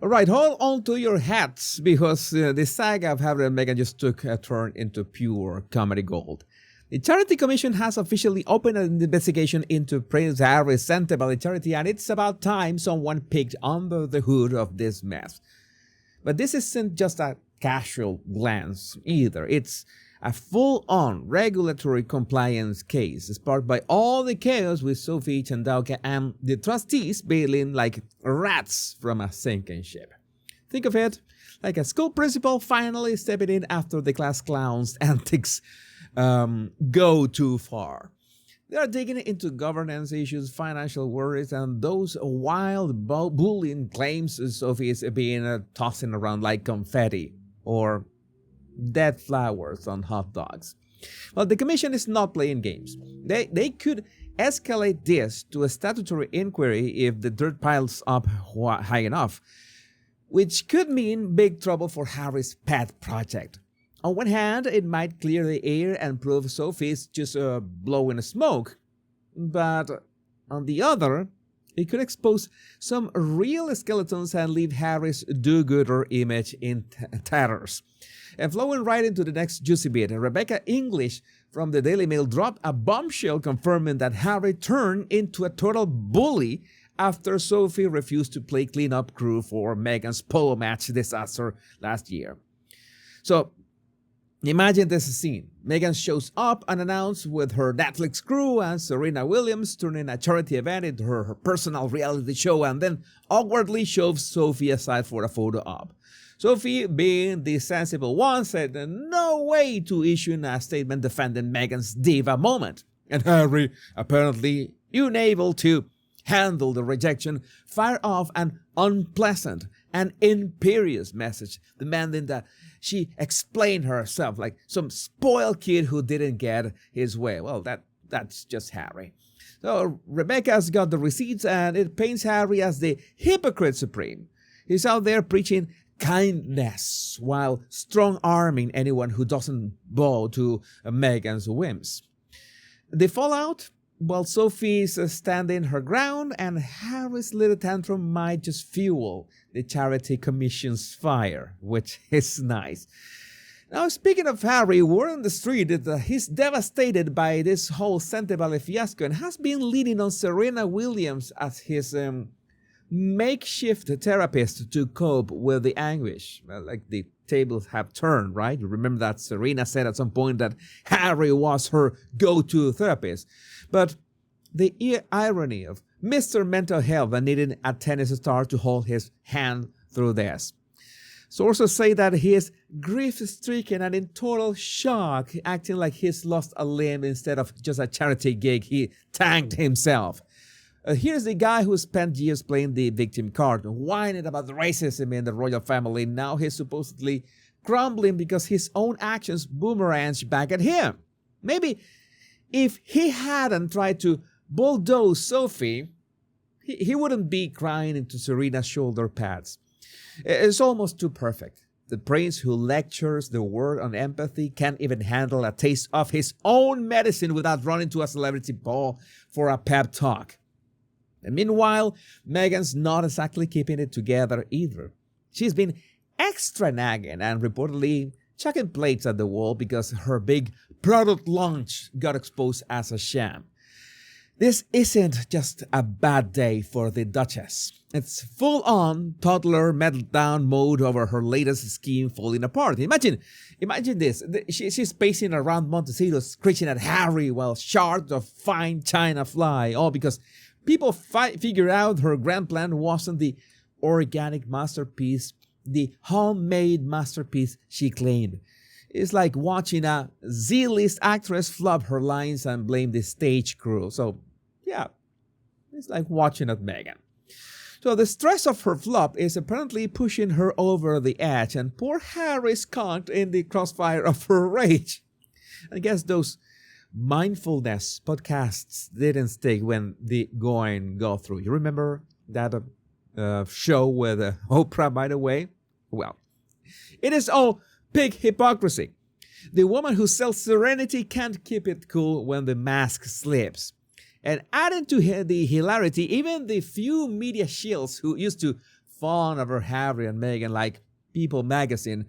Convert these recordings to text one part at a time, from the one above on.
All right, hold on to your hats because the saga of Harry and Meghan just took a turn into pure comedy gold. The Charity Commission has officially opened an investigation into Prince Harry's sentimental charity, and it's about time someone peeked under the hood of this mess. But this isn't just a casual glance either. It's a full-on regulatory compliance case sparked by all the chaos with Sophie Chandauka and the trustees bailing like rats from a sinking ship. Think of it like a school principal finally stepping in after the class clown's antics go too far. They are digging into governance issues, financial worries, and those wild bullying claims Sophie is being tossing around like confetti or dead flowers on hot dogs. Well, the commission is not playing games. They could escalate this to a statutory inquiry if the dirt piles up high enough, which could mean big trouble for Harry's pet project. On one hand, it might clear the air and prove Sophie's just blowing smoke, but on the other, it could expose some real skeletons and leave Harry's do-gooder image in tatters. And flowing right into the next juicy bit, Rebecca English from the Daily Mail dropped a bombshell confirming that Harry turned into a total bully after Sophie refused to play cleanup crew for Meghan's polo match disaster last year. So, imagine this scene. Meghan shows up unannounced with her Netflix crew and Serena Williams turning a charity event into her personal reality show and then awkwardly shoves Sophie aside for a photo op. Sophie, being the sensible one, said no way to issuing a statement defending Meghan's diva moment. And Harry, apparently unable to handle the rejection, fired off an unpleasant and imperious message demanding that she explain herself like some spoiled kid who didn't get his way. Well, that's just Harry. So Rebecca's got the receipts and it paints Harry as the hypocrite supreme. He's out there preaching kindness while strong-arming anyone who doesn't bow to Meghan's whims. The fallout? Well, Sophie's standing her ground and Harry's little tantrum might just fuel the Charity Commission's fire, which is nice. Now, speaking of Harry, word on the street that he's devastated by this whole sentimental fiasco and has been leaning on Serena Williams as his makeshift therapist to cope with the anguish. Well, like the tables have turned, right? You remember that Serena said at some point that Harry was her go-to therapist. But the irony of Mr. Mental Health and needing a tennis star to hold his hand through this. Sources say that he is grief-stricken and in total shock, acting like he's lost a limb instead of just a charity gig he tanked himself. Here's the guy who spent years playing the victim card, whining about the racism in the royal family. Now he's supposedly crumbling because his own actions boomeranged back at him. Maybe if he hadn't tried to bulldoze Sophie, he wouldn't be crying into Serena's shoulder pads. It's almost too perfect. The prince who lectures the world on empathy can't even handle a taste of his own medicine without running to a celebrity ball for a pep talk. And meanwhile, Meghan's not exactly keeping it together either. She's been extra nagging and reportedly chucking plates at the wall because her big product launch got exposed as a sham. This isn't just a bad day for the Duchess. It's full-on toddler meltdown mode over her latest scheme falling apart. Imagine this. She's pacing around Montecito screeching at Harry while shards of fine china fly, all because people figured out her grand plan wasn't the organic masterpiece, the homemade masterpiece she claimed. It's like watching a Z-list actress flub her lines and blame the stage crew. So, yeah, it's like watching at Meghan. So the stress of her flop is apparently pushing her over the edge, and poor Harry's caught in the crossfire of her rage. I guess those mindfulness podcasts didn't stick when the going got through. You remember that show with Oprah, by the way? Well, it is all big hypocrisy. The woman who sells serenity can't keep it cool when the mask slips. And adding to the hilarity, even the few media shills who used to fond over Harry and Meghan, like People magazine,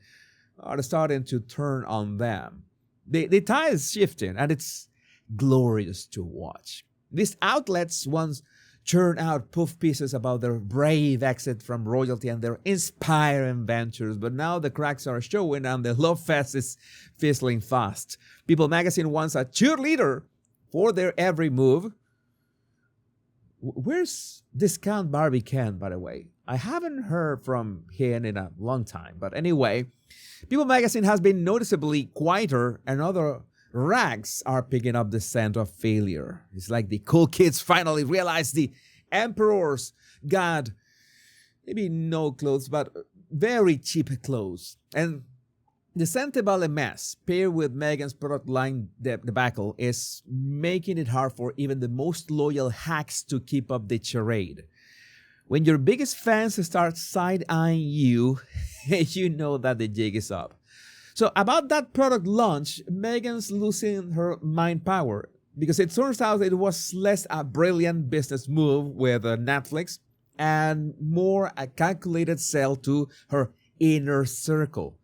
are starting to turn on them. The tide is shifting, and it's glorious to watch. These outlets once churn out puff pieces about their brave exit from royalty and their inspiring ventures, but now the cracks are showing and the love fest is fizzling fast. People magazine wants a cheerleader for their every move. Where's Discount Barbie Ken, by the way? I haven't heard from him in a long time. But anyway, People magazine has been noticeably quieter, and other rags are picking up the scent of failure. It's like the cool kids finally realized the emperor's got maybe no clothes, but very cheap clothes. And the sentimental mess paired with Meghan's product line debacle is making it hard for even the most loyal hacks to keep up the charade. When your biggest fans start side-eyeing you, you know that the jig is up. So about that product launch, Meghan's losing her mind power because it turns out it was less a brilliant business move with Netflix and more a calculated sell to her inner circle.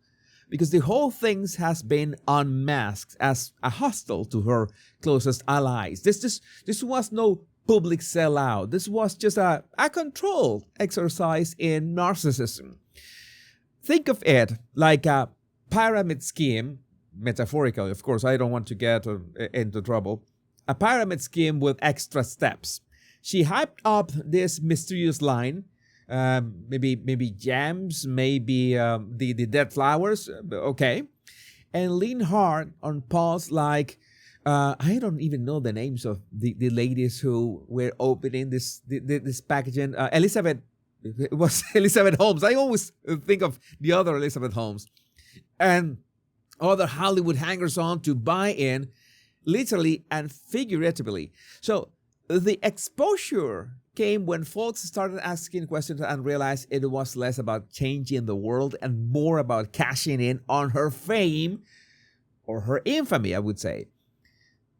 Because the whole thing has been unmasked as a hostile to her closest allies. This was no public sellout. This was just a controlled exercise in narcissism. Think of it like a pyramid scheme, metaphorically, of course, I don't want to get into trouble. A pyramid scheme with extra steps. She hyped up this mysterious line, maybe gems, maybe the dead flowers, okay, and lean hard on Paul's like, I don't even know the names of the ladies who were opening this packaging. Elizabeth, it was Elizabeth Holmes. I always think of the other Elizabeth Holmes. And other Hollywood hangers-on to buy in, literally and figuratively. So the exposure came when folks started asking questions and realized it was less about changing the world and more about cashing in on her fame or her infamy, I would say.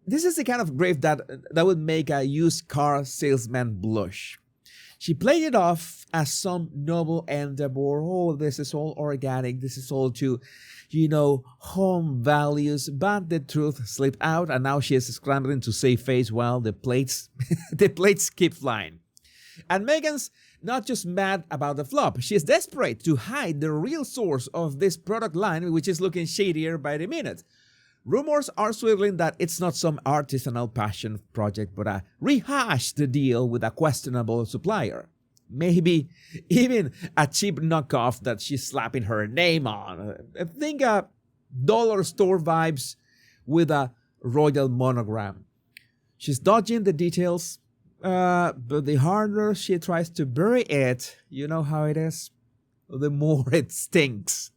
This is the kind of grief that would make a used car salesman blush. She played it off as some noble endeavor. Oh, this is all organic. This is all to, home values. But the truth slipped out, and now she is scrambling to save face while the plates keep flying. And Meghan's not just mad about the flop. She is desperate to hide the real source of this product line, which is looking shadier by the minute. Rumors are swirling that it's not some artisanal passion project, but a rehashed deal with a questionable supplier. Maybe even a cheap knockoff that she's slapping her name on. Think dollar store vibes with a royal monogram. She's dodging the details, but the harder she tries to bury it, you know how it is, the more it stinks.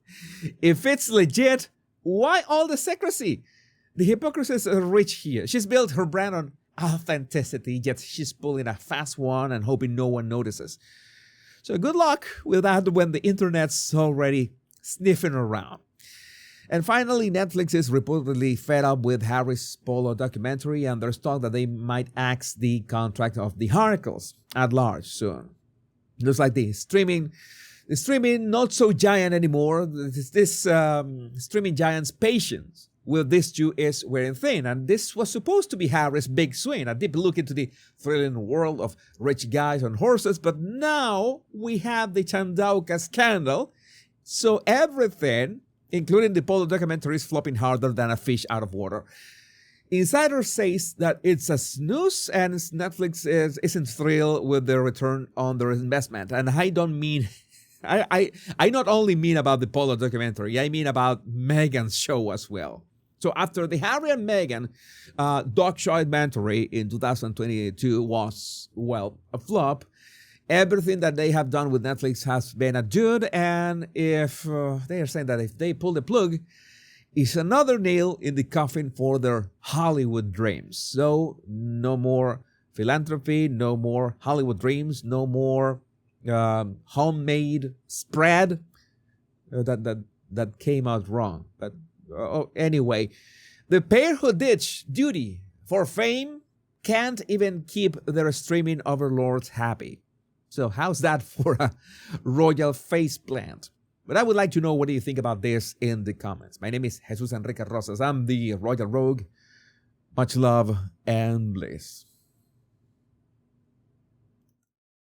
If it's legit, why all the secrecy? The hypocrisy is rich here. She's built her brand on authenticity, yet she's pulling a fast one and hoping no one notices. So good luck with that when the internet's already sniffing around. And finally, Netflix is reportedly fed up with Harry's Polo documentary, and there's talk that they might axe the contract of the Harkles at large soon. Looks like the streaming not so giant anymore. This streaming giant's patience with these two is wearing thin, and this was supposed to be Harry's big swing, a deep look into the thrilling world of rich guys on horses, but now we have the Chandauka scandal, so everything, including the Polo documentary, is flopping harder than a fish out of water. Insider says that it's a snooze, and Netflix isn't thrilled with the return on their investment, and I don't mean... I not only mean about the Polo documentary, I mean about Meghan's show as well. So after the Harry and Meghan documentary in 2022 was, a flop, everything that they have done with Netflix has been a dud, and if they are saying that if they pull the plug, it's another nail in the coffin for their Hollywood dreams. So no more philanthropy, no more Hollywood dreams, no more homemade spread that came out wrong. But anyway, the pair who ditch duty for fame can't even keep their streaming overlords happy. So how's that for a royal face plant? But I would like to know, what do you think about this in the comments? My name is Jesus Enrique Rosas. I'm the Royal Rogue. Much love and bliss.